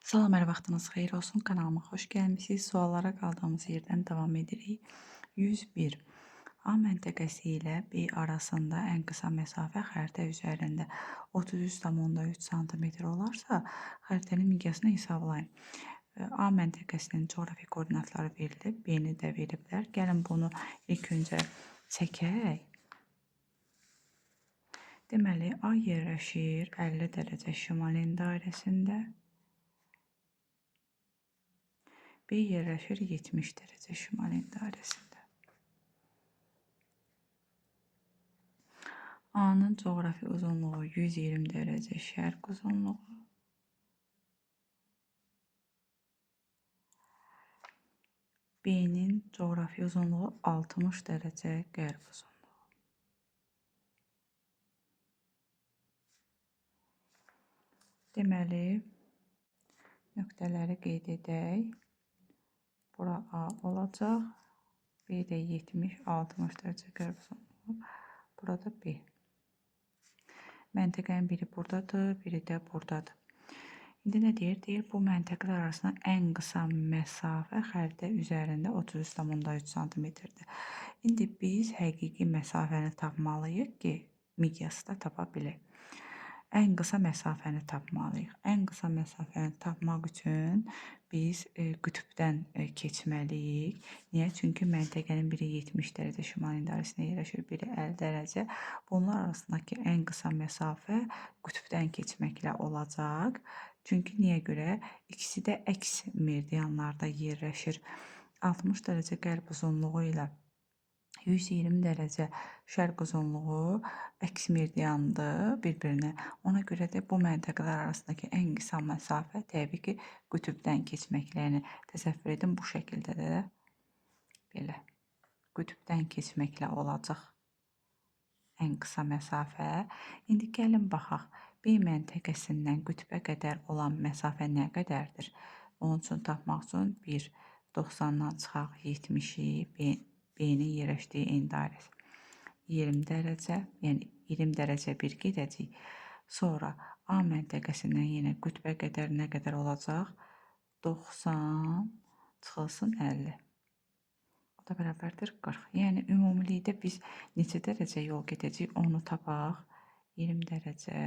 Salam, hər vaxtınız xeyir olsun. Kanalıma xoş gəlmisiniz. Suallara qaldığımız yerdən davam edirik. 101. A məntəqəsi ilə B arasında ən qısa məsafə xəritə üzərində 33,3 sm olarsa, xəritənin miqyasını hesablayın. A məntəqəsinin coğrafi koordinatları verilib, B-ni də veriblər. Gəlin bunu ilk öncə çəkək. Deməli, A yerləşir 50 dərəcə şimalin dairəsində. B yerləşir 70 dərəcə şimalin dairəsində. A-nın coğrafi uzunluğu 120 dərəcə şərq uzunluğu. B-nin coğrafi uzunluğu 60 dərəcə qərb uzunluğu. Deməli, nöqtələri qeyd edək. Bura A olacaq. B də 70-60 dərəcə qərb uzunluğu. Burada B. Məntəqənin biri buradadır, biri də buradadır. İndi nə deyir? Deyir, bu məntəqələr arasında ən qısa məsafə xəritə üzərində 33,3 sm-dir. İndi biz həqiqi məsafəni tapmalıyıq ki, miqyası da tapa bilək. Ən qısa məsafəni tapmalıyıq. Ən qısa məsafəni tapmaq üçün biz qütbdən keçməliyik. Niyə? Çünki məntəqənin biri 70 dərəcə şimalin dairəsində yerləşir, biri 50 dərəcə. Bunlar arasındakı ən qısa məsafə qütbdən keçməklə olacaq. Çünki niyə görə? İkisi də əks meridianlarda yerləşir. 60 dərəcə qərb uzunluğu ilə 120 dərəcə şərq uzunluğu əks meridiandır bir-birinə. Ona görə də bu məntəqələr arasındakı ən qısa məsafə təbii ki, qütbdən keçməklə, yəni təsəvvür edin bu şəkildə də belə qütbdən keçməklə olacaq ən qısa məsafə. İndi gəlin baxaq. B məntəqəsindən qütbə qədər olan məsafə nə qədərdir? Onun üçün tapmaq üçün 1 90-dan çıxaq 70-i B-nin yerləşdiyi en dairəsi 20 dərəcə, yəni 20 dərəcə bir gedəcək. Sonra A məntəqəsindən yenə qütbə qədər nə qədər olacaq? 90 çıxılsın 50. O da bərabərdir 40. Yəni ümumilikdə biz neçə dərəcə yol gedəcəyik onu tapaq. 20 dərəcə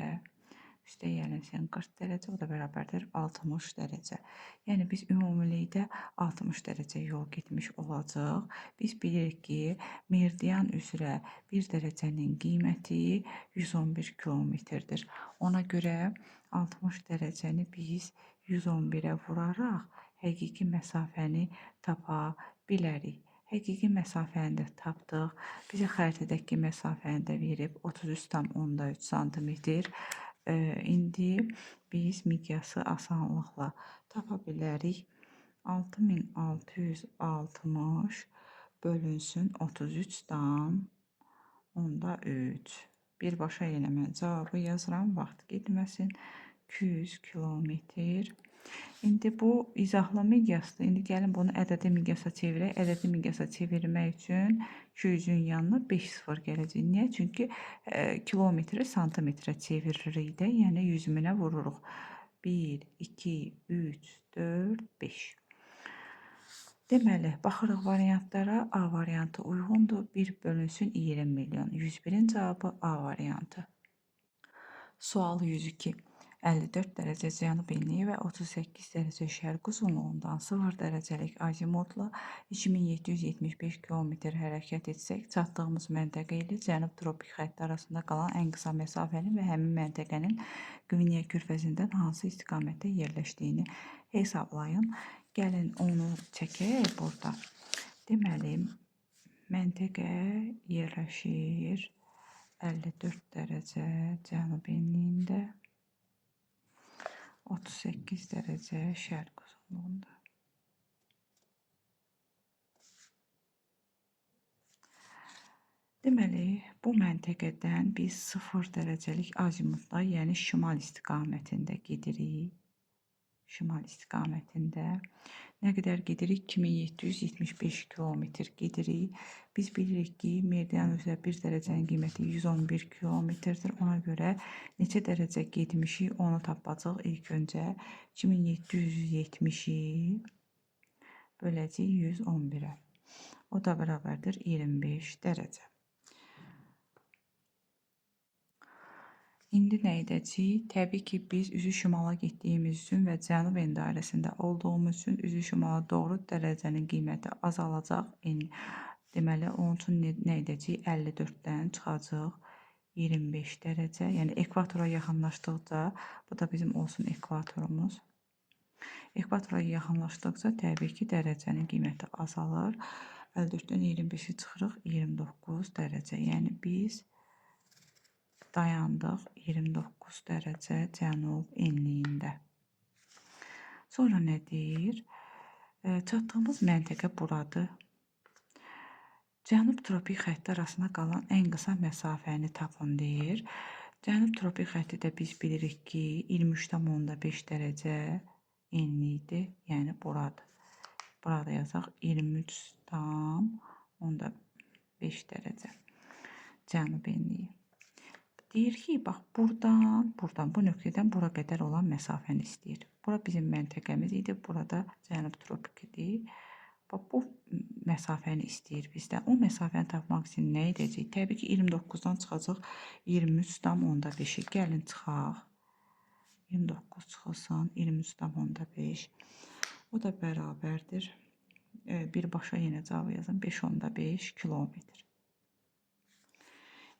üstə gəlirsən 40 dərəcə, o da bərabərdir 60 dərəcə. Yəni biz ümumilikdə 60 dərəcə yol getmiş olacaq. Biz bilirik ki, meridian üzrə 1 dərəcənin qiyməti 111 kilometrdir. Ona görə 60 dərəcəni biz 111-ə vuraraq həqiqi məsafəni tapa bilərik. Həqiqi məsafəni də tapdıq. Bizə xəritədəki məsafəni də verib 33,3 sm. İndi biz miqyası asanlıqla tapa bilərik. 6660 bölünsün 33,3. Birbaşa ilə mən cavabı yazıram, vaxt getməsin. 200 kilometr. İndi bu izahlı miqyasdır. İndi gəlin bunu ədədi miqyasa çevirək. Ədədi miqyasa çevirmək üçün 200-ün yanına 5 sıfır gələcək. Niyə? Çünki kilometri santimetrə çeviririk də, yəni 100 minə vururuq. 1, 2, 3, 4, 5. Deməli, baxırıq variantlara. A variantı uyğundur. 1 bölünsün 20 milyon. 101-in cavabı A variantı. Sual 102. 54 dərəcə cənub enliyi və 38 dərəcə şərq uzunluğundan 0 dərəcəlik azimutla 2775 km hərəkət etsək, çatdığımız məntəqə ilə cənub tropik xətti arasında qalan ən qısa məsafənin və həmin məntəqənin Qvineya körfəzindən hansı istiqamətdə yerləşdiyini hesablayın. Gəlin onu çəkək burada. Deməli, məntəqə yerləşir 54 dərəcə cənub enliyində, 38 dərəcə şərq uzunluğunda. Deməli, bu məntəqədən biz 0 dərəcəlik azimutla, yəni şimal istiqamətində gedirik. şimal istiqamətində. Nə qədər gedirik? 2775 kilometr gedirik. Biz bilirik ki, meridian üzrə 1 dərəcənin qiyməti 111 kilometrdir. Ona görə neçə dərəcə getmişik onu tapacağıq. İlk öncə 2770-i böləcəyik 111-ə. O da bərabərdir 25 dərəcə. İndi nə edəcəyik? Təbii ki, biz üzü şimala getdiyimiz üçün və cənub en dairəsində olduğumuz üçün üzü şimala doğru dərəcənin qiyməti azalacaq. Deməli, onun üçün nə edəcəyik? 54-dən çıxacaq 25 dərəcə. Yəni, ekvatora yaxınlaşdıqca, bu da bizim olsun ekvatorumuz. Ekvatora yaxınlaşdıqca təbii ki, dərəcənin qiyməti azalır. 54-dən 25-i çıxırıq 29 dərəcə. Yəni, biz dayandıq 29 dərəcə cənub enliyində. Sonra nə deyir? Çatdığımız məntəqə buradır. Cənub tropik xətti arasında qalan ən qısa məsafəni tapın deyir. Cənub tropik xətti də biz bilirik ki, 23,5 dərəcə enlikdir. Yəni, buradır. Burada yazaq 23,5 dərəcə cənub enliyi. Deyir ki, bax, buradan bu nöqtədən bura qədər olan məsafəni istəyir. Bura bizim məntəqəmiz idi, burada cənub tropikidir. Bax, bu məsafəni istəyir bizdən. O məsafəni tapmaq üçün nə edəcək? Təbii ki, 29-dan çıxacaq 23,5-i. Gəlin çıxaq. 29 çıxılsın, 23,5. O da bərabərdir. Birbaşa yenə cavabı yazın, 5,5 kilometr.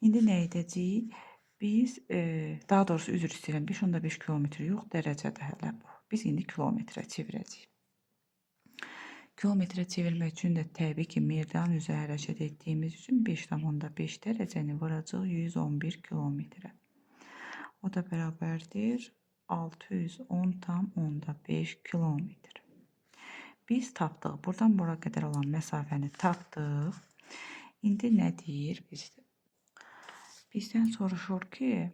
İndi nə edəcəyik? Biz, daha doğrusu üzr istəyirəm, 5,5 kilometr yox, dərəcədir hələ bu. Biz indi kilometrə çevirəcəyik. Kilometrə çevirmək üçün də təbii ki, meridian üzrə hərəkət etdiyimiz üçün 5,5 dərəcəni vuracaq 111 kilometrə. O da bərabərdir 610,5 kilometr. Biz tapdıq. Buradan bura qədər olan məsafəni tapdıq. İndi nə deyir bizdə? Bizdən soruşur ki,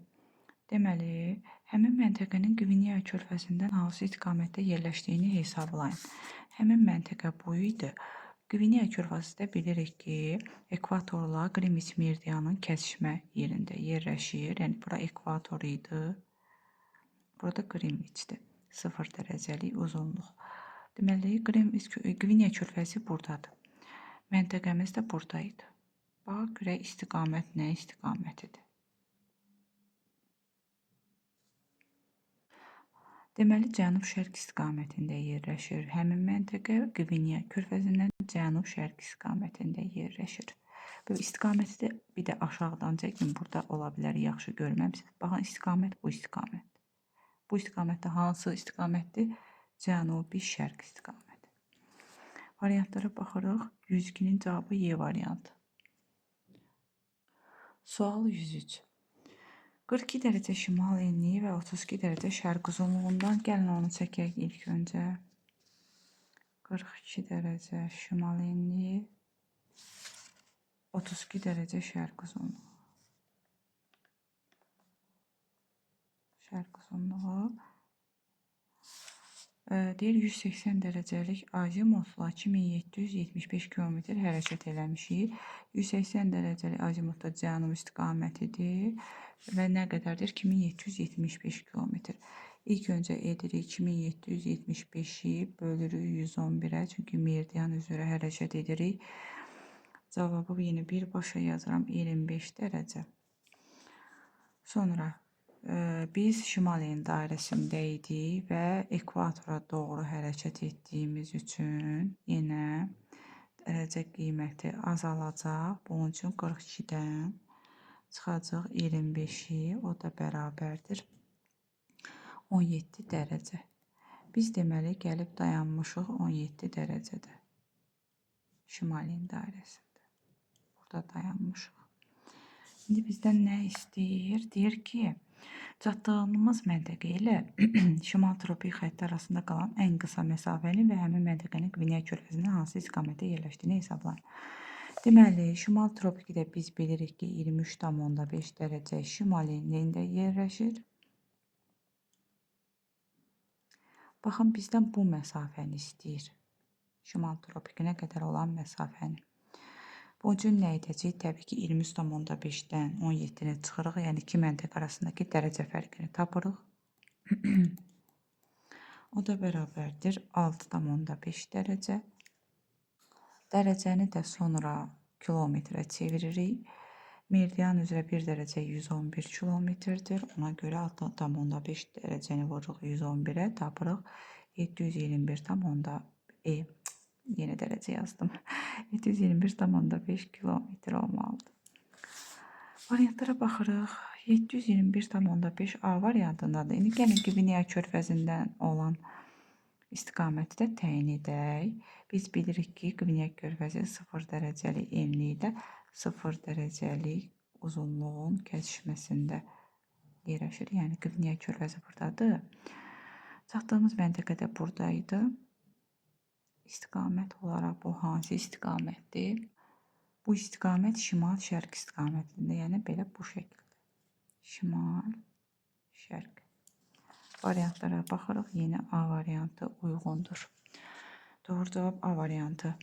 deməli, həmin məntəqənin Qvineya körfəzindən hansı istiqamətdə yerləşdiyini hesablayın. Həmin məntəqə bu idi. Qvineya körfəzində bilirik ki, ekvatorla Qrimviç meridianın kəsişmə yerində yerləşir. Yəni, bura ekvator idi. Burada Qrimviçdir. 0 dərəcəlik uzunluq. Deməli, Qvineya körfəzi buradadır. Məntəqəmiz də burada idi. Bax, görək istiqamət nə istiqamətidir? Deməli, cənub-şərq istiqamətində yerləşir. Həmin məntəqə Qvineya körfəzindən cənub-şərq istiqamətində yerləşir. Bu istiqaməti də bir də aşağıdan çəkin, burada ola bilər yaxşı görməmisiniz. Baxın, istiqamət bu istiqamət. Bu istiqamətdə hansı istiqamətdir? Cənubi-şərq istiqaməti. Variantlara baxırıq. 102-nin cavabı Y variantı. Sual 103. 42 dərəcə şimal enliyi və 32 dərəcə şərq uzunluğundan gəlin onu çəkək ilk öncə. 42 dərəcə şimal enliyi, 32 dərəcə şərq uzunluğu. Şərq uzunluğu. Deyir 180 dərəcəlik azimutla 2775 kilometr hərəkət eləmişik. 180 dərəcəlik azimutda cənub istiqamətidir və nə qədərdir? 2775 kilometr. İlk öncə edirik 2775-i bölürük 111-ə, çünki meridian üzrə hərəkət edirik. Cavabı yenə birbaşa yazıram 25 dərəcə. Sonra biz şimal en dairəsində idik və ekvatora doğru hərəkət etdiyimiz üçün yenə dərəcə qiyməti azalacaq. Bunun üçün 42-dən çıxacaq 25-i, o da bərabərdir 17 dərəcə. Biz deməli gəlib dayanmışıq 17 dərəcədə. Şimal en dairəsində. Burada dayanmışıq. İndi bizdən nə istəyir? Deyir ki, çatdığımız məntəqə ilə şimal tropik xətti arasında qalan ən qısa məsafəni və həmin məntəqənin Qvineya körfəzindən hansı istiqamətdə yerləşdiyini hesablayın. Deməli, şimal tropikdə biz bilirik ki, 23,5 dərəcə şimal enliyində yerləşir. Baxın, bizdən bu məsafəni istəyir. Şimal tropikinə qədər olan məsafəni. Bu cür nə edəcəyik? Təbii ki, 23,5-dən 17-ni çıxırıq. Yəni 2 məntəqə arasındakı dərəcə fərqini tapırıq. O da bərabərdir 6,5 dərəcə. Dərəcəni də sonra kilometrə çeviririk. Meridian üzrə 1 dərəcə 111 kilometrdir. Ona görə 6,5 dərəcəni vururuq 111-ə, tapırıq 721, yeni dərəcə yazdım. 721,5 kilometr olmalıdır. Variantlara baxırıq. 721,5 A variantındadır. İndi gəlin Qvineya körfəzindən olan istiqaməti də təyin edək. Biz bilirik ki, Qvineya körfəzi 0 dərəcəlik enlikdə 0 dərəcəlik uzunluğun kəsişməsində yerləşir. Yəni Qvineya körfəzi buradadır. Çatdığımız məntəqə də buradaydı. İstiqamət olaraq bu hansı istiqamətdir? Bu istiqamət şimal-şərq istiqamətində, yəni belə bu şəkildə. Şimal-şərq. Variantlara baxırıq. Yeni A variantı uyğundur. Doğru cavab A variantı.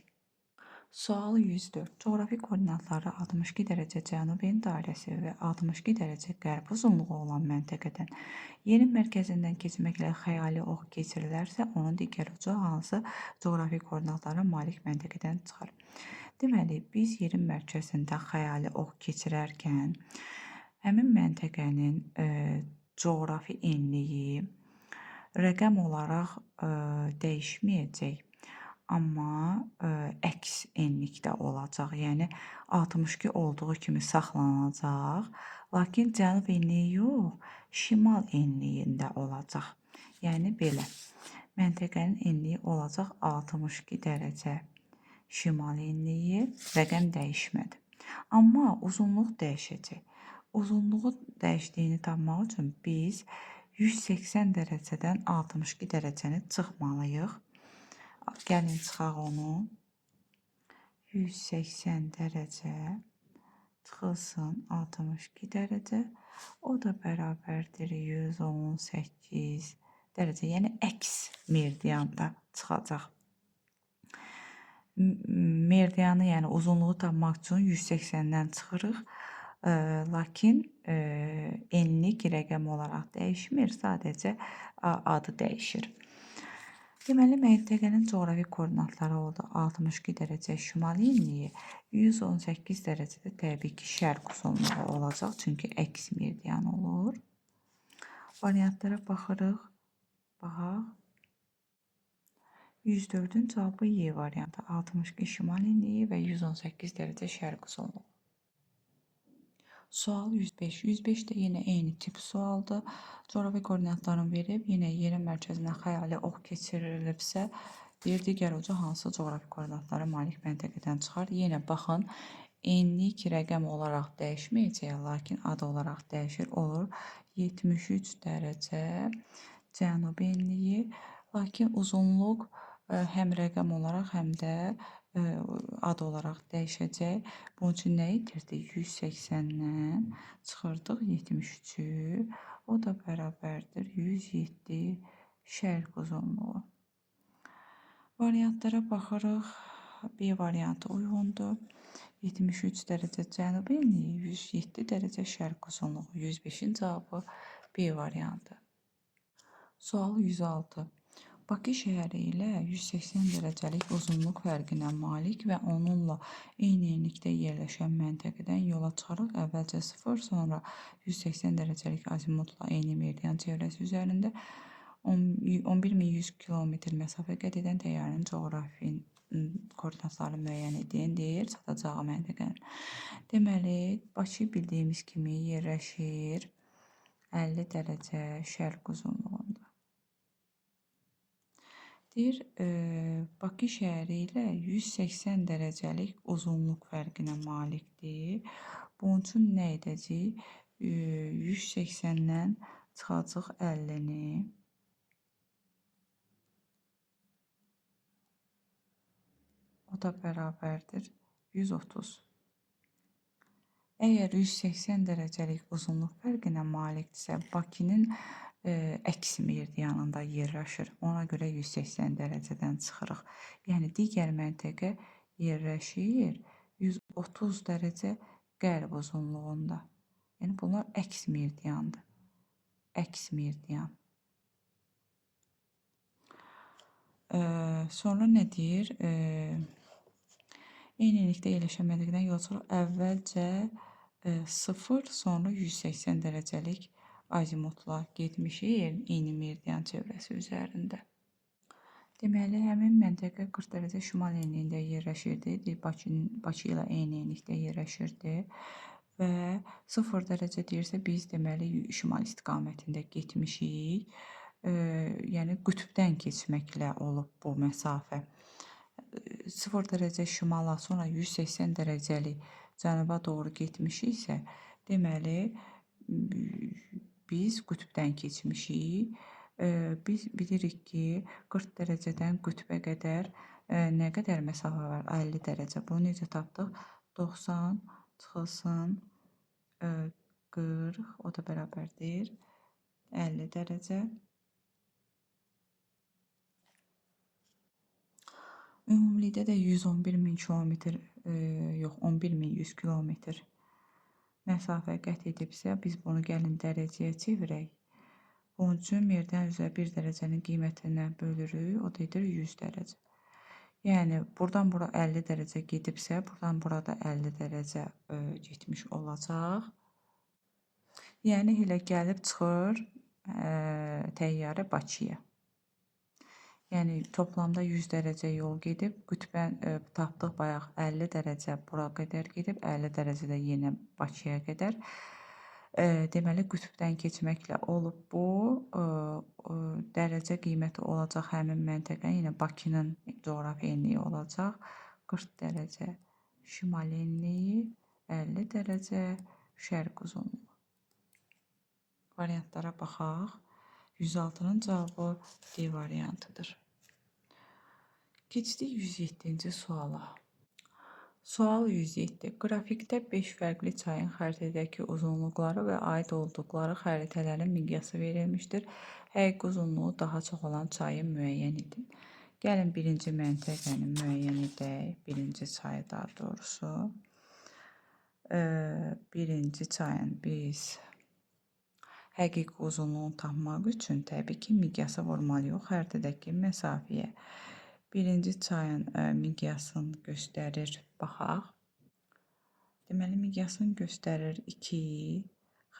Sual 104. Coğrafi koordinatları 62 dərəcə cənub en dairəsi və 62 dərəcə qərb uzunluğu olan məntəqədən yerin mərkəzindən keçməklə xəyali ox keçirilərsə, onun digər ucu hansı coğrafi koordinatlara malik məntəqədən çıxar? Deməli, biz yerin mərkəzində xəyali ox keçirərkən həmin məntəqənin coğrafi enliyi rəqəm olaraq dəyişməyəcək. Amma əks enlikdə olacaq. Yəni 62 olduğu kimi saxlanacaq. Lakin cənub enliyi yox, şimal enliyində olacaq. Yəni belə. Məntəqənin enliyi olacaq 62 dərəcə. Şimal enliyi rəqəm dəyişmədi. Amma uzunluq dəyişəcək. Uzunluğu dəyişdiyini tapmaq üçün biz 180 dərəcədən 62 dərəcəni çıxmalıyıq. Gəlin çıxaq onu. 180 dərəcə çıxılsın 62 dərəcə. O da bərabərdir 118 dərəcə. Yəni əks meridiyanda çıxacaq. Meridiyanı, yəni uzunluğu tapmaq üçün 180-dən çıxırıq. Lakin enlik rəqəm olaraq dəyişmir. Sadəcə adı dəyişir. Deməli, məntəqənin coğrafi koordinatları oldu 62 dərəcə şimal enliyi, 118 dərəcədə təbii ki, şərq uzunluğu olacaq. Çünki əks meridian olur. Variantlara baxırıq. Baxaq. 104-ün cavabı Y variantı. 62 şimal enliyi və 118 dərəcə şərq uzunluğu. Sual 105. 105 də yenə eyni tip sualdır. Coğrafi koordinatlarını verib, yenə yerin mərkəzindən xəyali ox keçirilibsə, bir digər ucu hansı coğrafi koordinatlara malik məntəqədən çıxar? Yenə baxın, enlik rəqəm olaraq dəyişməyəcək, lakin ad olaraq dəyişir. Olur 73 dərəcə cənub enliyi, lakin uzunluq həm rəqəm olaraq, həm də ad olaraq dəyişəcək. Bunun üçün nə itirdik? 180-dən çıxırdıq 73-ü. O da bərabərdir 107 şərq uzunluğu. Variantlara baxırıq. B variantı uyğundur. 73 dərəcə cənub enliyi, 107 dərəcə şərq uzunluğu. 105-in cavabı B variantı. Sual 106. Bakı şəhəri ilə 180 dərəcəlik uzunluq fərqinə malik və onunla eyni enlikdə yerləşən məntəqədən yola çıxaraq əvvəlcə 0, sonra 180 dərəcəlik azimutla eyni meridian çevrəsi üzərində 11100 kilometr məsafə qət edən təyyarənin coğrafi koordinatlarını müəyyən edin, deyir çatacağı məntəqənin. Deməli, Bakı bildiyimiz kimi yerləşir 50 dərəcə şərq uzunluğunda. Deyir, Bakı şəhəri ilə 180 dərəcəlik uzunluq fərqinə malikdir. Bunun üçün nə edəcəyik? 180-dən çıxacaq 50-ni. O da bərabərdir 130. Əgər 180 dərəcəlik uzunluq fərqinə malikdirsə, Bakının əks meridianında yerləşir. Ona görə 180 dərəcədən çıxırıq. Yəni digər məntəqə yerləşir 130 dərəcə qərb uzunluğunda. Yəni bunlar əks meridiandır. Əks meridian. Sonra nə deyir? Eynilikdə yerləşən məntəqədən yola çıxırıq. Əvvəlcə 0, sonra 180 dərəcəlik azimutla getmişik eyni meridian çevrəsi üzərində. Deməli, həmin məntəqə 40 dərəcə şimal enliyində yerləşirdi. Bakı ilə eyni enlikdə yerləşirdi. Və 0 dərəcə deyirsə, biz deməli şimal istiqamətində getmişik. Yəni qütbdən keçməklə olub bu məsafə. 0 dərəcə şimala, sonra 180 dərəcəlik cənuba doğru getmişiksə, deməli biz qütbdən keçmişik. Biz bilirik ki, 40 dərəcədən qütbə qədər nə qədər məsafə var? 50 dərəcə. Bunu necə tapdıq? 90 çıxılsın 40, o da bərabərdir 50 dərəcə. Ümumilikdə də 111.000 kilometr, yox 11.100 kilometr məsafə qət edibsə, biz bunu gəlin dərəcəyə çevirək. Bunun üçün meridian üzrə 1 dərəcənin qiymətinə bölürük, o da edir 100 dərəcə. Yəni, buradan bura 50 dərəcə gedibsə, buradan burada 50 dərəcə getmiş olacaq. Yəni, elə gəlib çıxır təyyarə Bakıya. Yəni, toplamda 100 dərəcə yol gedib, qütbən tapdıq bayaq 50 dərəcə bura qədər gedib, 50 dərəcə də yenə Bakıya qədər. Deməli, qütbdən keçməklə olub bu, dərəcə qiyməti olacaq həmin məntəqənin, yenə Bakının coğrafi enliyi olacaq. 40 dərəcə şimal enliyi, 50 dərəcə şərq uzunluğu. Variantlara baxaq. 106-nın cavabı D variantıdır. Keçdik 107-ci suala. Sual 107. Qrafikdə 5 fərqli çayın xəritədəki uzunluqları və aid olduqları xəritələrin miqyası verilmişdir. Həqiqi uzunluğu daha çox olan çayı müəyyən edin. Gəlin birinci məntəqəni müəyyən edək. Birinci çayı daha doğrusu. Birinci çayın biz həqiqi uzunluğunu tapmaq üçün təbii ki, miqyası vurmalıyıq xəritədəki məsafəyə. Birinci çayın miqyasını göstərir, baxaq. Deməli, miqyasını göstərir 2,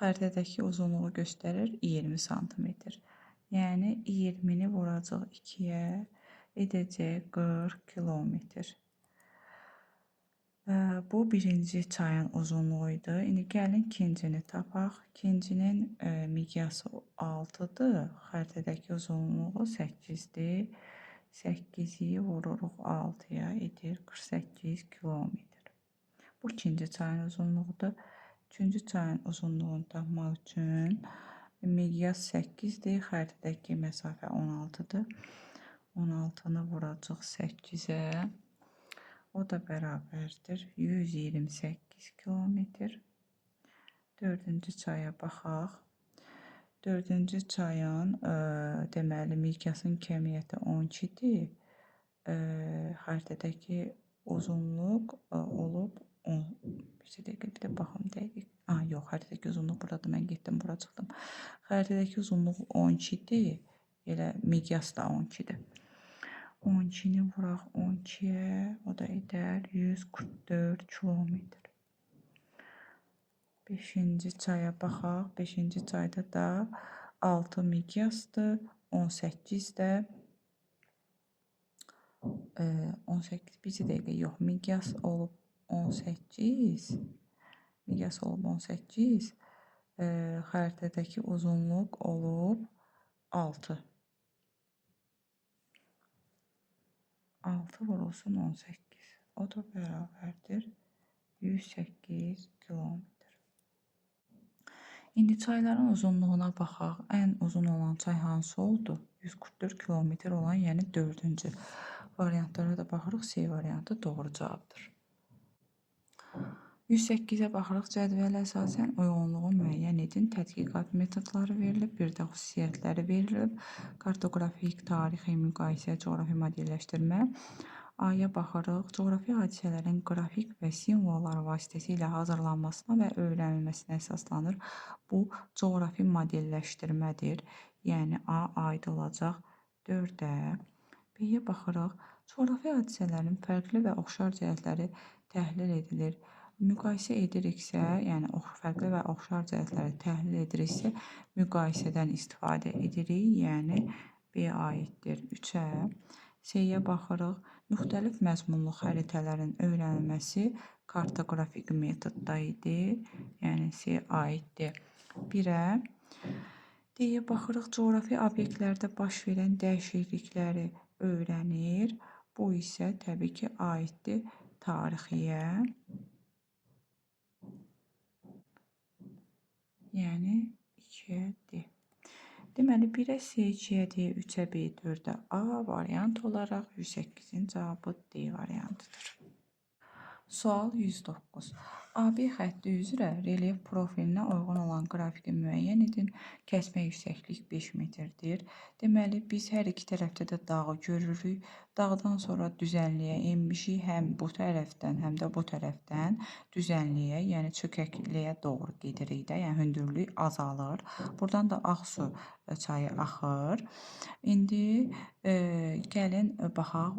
xəritədəki uzunluğu göstərir 20 sm. Yəni, 20-ni vuracaq 2-yə, edəcək 40 kilometr. Bu birinci çayın uzunluğuydu. İndi gəlin ikincini tapaq. İkincinin miqyası 6-dır, xəritədəki uzunluğu 8-dir. 8-i vururuq 6-ya, edir 48 kilometr. Bu ikinci çayın uzunluğudur. Üçüncü çayın uzunluğunu tapmaq üçün miqyas 8-dir, xəritədəki məsafə 16-dır. 16-nı vuracaq 8-ə, o da bərabərdir 128 kilometr. Dördüncü çaya baxaq. Dördüncü çayın deməli miqyasının kəmiyyəti 12-dir. Xəritədəki uzunluq olub 10. Bir dəqiqə, bir də baxım dəqiq. Yox, xəritədəki uzunluq buradır. Mən getdim, bura çıxdım. Xəritədəki uzunluq 12-dir. Elə miqyas da 12-dir. 12-ni vuraq 12-yə, o da edər 144 kilometr. 5-ci çaya baxaq. 5-ci çayda da 6 miqyasdır. 18 də 18, bir dəqiqə, yox, miqyas olub 18. Miqyas olub 18. Xəritədəki uzunluq olub 6. 6 vurulsun 18. O da bərabərdir 108 kilometr. İndi çayların uzunluğuna baxaq. Ən uzun olan çay hansı oldu? 144 kilometr olan, yəni 4-cü. Variantlara da baxırıq. C variantı doğru cavabdır. 108-ə baxırıq. Cədvələ əsasən uyğunluğu müəyyən edin. Tədqiqat metodları verilib, bir də xüsusiyyətləri verilib. Kartoqrafik, tarixi, müqayisə, coğrafi modelləşdirmə. A-ya baxırıq. Coğrafi hadisələrin qrafik və simvollar vasitəsilə hazırlanmasına və öyrənilməsinə əsaslanır. Bu coğrafi modelləşdirmədir. Yəni A aid olacaq 4-ə. B-yə baxırıq. Coğrafi hadisələrin fərqli və oxşar cəhətləri təhlil edilir. Müqayisə ediriksə, yəni fərqli və oxşar cəhətləri təhlil ediriksə, müqayisədən istifadə edirik, yəni B aiddir 3-ə. C-yə baxırıq. Müxtəlif məzmunlu xəritələrin öyrənilməsi kartoqrafik metodda idi, yəni C aiddir 1-ə. D-yə baxırıq. Coğrafi obyektlərdə baş verən dəyişiklikləri öyrənir. Bu isə təbii ki, aiddir tarixiyə. Yəni 2-yə D. Deməli 1-ə C, 2-yə D, 3-ə B, 4-ə A variant olaraq 108-in cavabı D variantıdır. Sual 109. AB xətti üzrə relyef profilinə uyğun olan qrafiki müəyyən edin. Kəsmə yüksəklik 5 metrdir. Deməli, biz hər iki tərəfdə də dağı görürük. Dağdan sonra düzənliyə enmişik. Həm bu tərəfdən, həm də bu tərəfdən düzənliyə, yəni çökəkliyə doğru gedirik də, yəni hündürlük azalır. Buradan da Ağsu çayı axır. İndi gəlin baxaq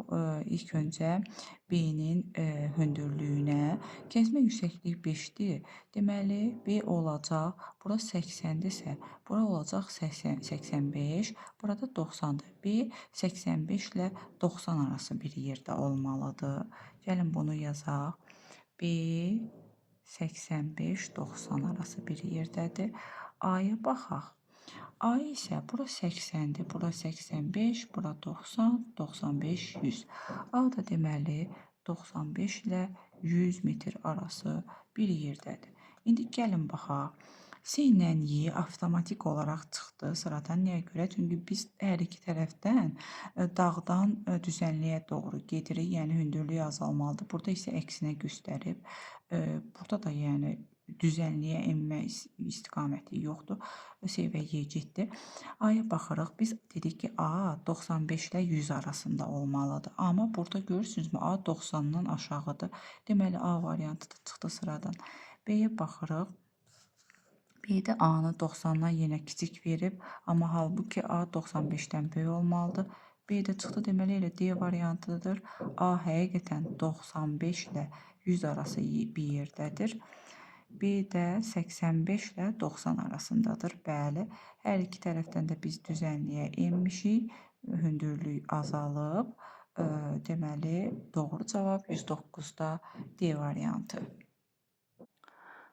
ilk öncə B-nin hündürlüyünə. Kəsmə yüksəkliyi 5-dir. Deməli, B olacaq, bura 80-dirsə, bura olacaq 85, burada 90-dır. B 85 ilə 90 arası bir yerdə olmalıdır. Gəlin bunu yazaq. B 85-90 arası bir yerdədir. A-ya baxaq. A isə bura 80-dir, bura 85, bura 90, 95, 100. A da deməli 95 ilə 100 metr arası bir yerdədir. İndi gəlin baxaq. C ilə Y avtomatik olaraq çıxdı sıradan. Niyə görə? Çünki biz hər iki tərəfdən dağdan düzənliyə doğru gedirik. Yəni hündürlük azalmalıdır. Burada isə əksinə göstərib. Burada da yəni düzənliyə enmə istiqaməti yoxdur. C və Y getdi. A-ya baxırıq. Biz dedik ki, A 95 ilə 100 arasında olmalıdır. Amma burada görürsünüzmü? A 90-dan aşağıdır. Deməli, A variantı da çıxdı sıradan. B-yə baxırıq. B-də A-nı 90-dan yenə kiçik verib. Amma halbuki A 95-dən böyük olmalıdır. B-də çıxdı. Deməli, elə D variantıdır. A həqiqətən 95 ilə 100 arası bir yerdədir. B də 85 ilə 90 arasındadır. Bəli, hər iki tərəfdən də biz düzənliyə enmişik. Hündürlük azalıb. Deməli, doğru cavab 109-da D variantı.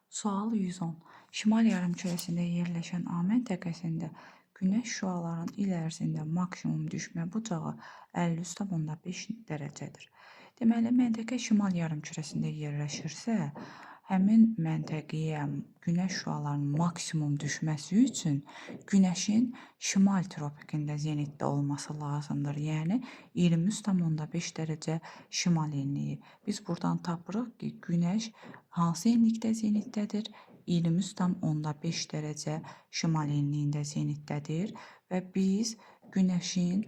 Sual 110. Şimal yarımkürəsində yerləşən A məntəqəsində günəş şüalarının il ərzində maksimum düşmə bucağı 53,5 dərəcədir. Deməli, məntəqə şimal yarımkürəsində yerləşirsə, həmin məntəqəyə günəş şüalarının maksimum düşməsi üçün günəşin şimal tropikində zenitdə olması lazımdır. Yəni 23,5 dərəcə şimal enliyi. Biz buradan tapırıq ki, günəş hansı enlikdə zenitdədir? 23,5 dərəcə şimal enliyində zenitdədir və biz günəşin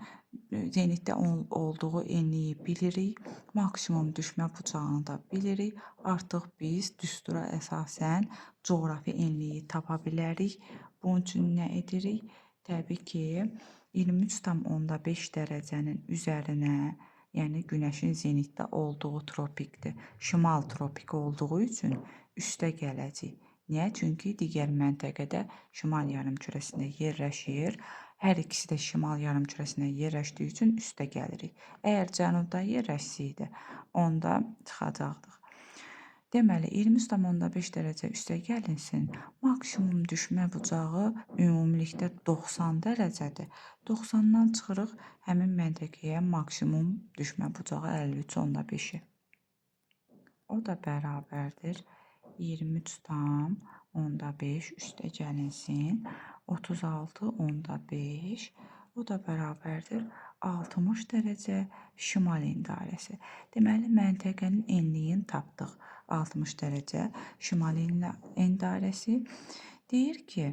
zenitdə olduğu enliyi bilirik, maksimum düşmə bucağını da bilirik. Artıq biz düstura əsasən coğrafi enliyi tapa bilərik. Bunun üçün nə edirik? Təbii ki, 23,5 dərəcənin üzərinə, yəni günəşin zenitdə olduğu tropikdir. Şimal tropiki olduğu üçün üstə gələcək. Niyə? Çünki digər məntəqədə şimal yarımkürəsində yerləşir. Hər ikisi də şimal yarımkürəsində yerləşdiyi üçün üstə gəlirik. Əgər cənubda yerləşsəydi, onda çıxacaqdıq. Deməli, 23,5 dərəcə üstə gəlinsin. Maksimum düşmə bucağı ümumilikdə 90 dərəcədir. 90-dan çıxırıq həmin məntəqəyə maksimum düşmə bucağı 53,5-i. O da bərabərdir 23,5 üstə gəlinsin 36,5. O da bərabərdir 60 dərəcə şimal endarəsi. Deməli, məntəqənin enliyini tapdıq. 60 dərəcə şimal endarəsi. Deyir ki,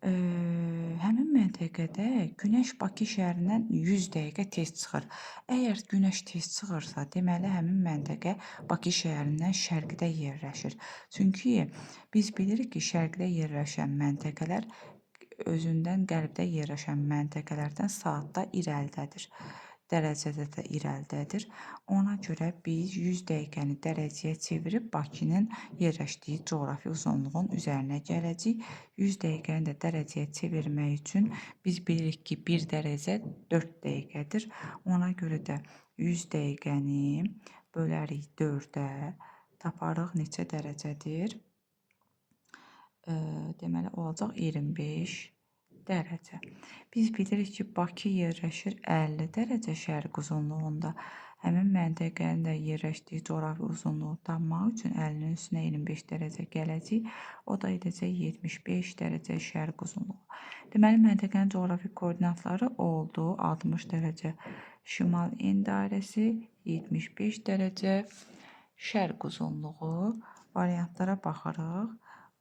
həmin məntəqədə Günəş Bakı şəhərindən 100 dəqiqə tez çıxır. Əgər Günəş tez çıxırsa, deməli həmin məntəqə Bakı şəhərindən şərqdə yerləşir. Çünki biz bilirik ki, şərqdə yerləşən məntəqələr özündən qərbdə yerləşən məntəqələrdən saatda irəlidədir. Dərəcədə də irəlidədir. Ona görə biz 100 dəqiqəni dərəcəyə çevirib Bakının yerləşdiyi coğrafi uzunluğun üzərinə gələcəyik. 100 dəqiqəni də dərəcəyə çevirmək üçün biz bilirik ki, 1 dərəcə 4 dəqiqədir. Ona görə də 100 dəqiqəni bölərik 4-ə, taparıq neçə dərəcədir? Deməli, olacaq 25 dərəcə. Biz bilirik ki, Bakı yerləşir 50 dərəcə şərq uzunluğunda. Həmin məntəqənin də yerləşdiyi coğrafi uzunluğu tapmaq üçün 50-nin üstünə 25 dərəcə gələcək. O da edəcək 75 dərəcə şərq uzunluğu. Deməli, məntəqənin coğrafi koordinatları oldu 60 dərəcə şimal endarəsi, 75 dərəcə şərq uzunluğu. Variantlara baxırıq.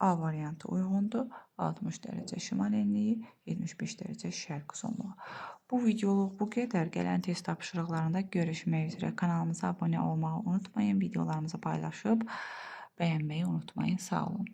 A variantı uyğundur. 60 dərəcə şimal enliyi, 75 dərəcə şərq uzunluğu. Bu videoluq bu qədər. Gələn test tapşırıqlarında görüşmək üzrə. Kanalımıza abunə olmağı unutmayın. Videolarımızı paylaşıb bəyənməyi unutmayın. Sağ olun.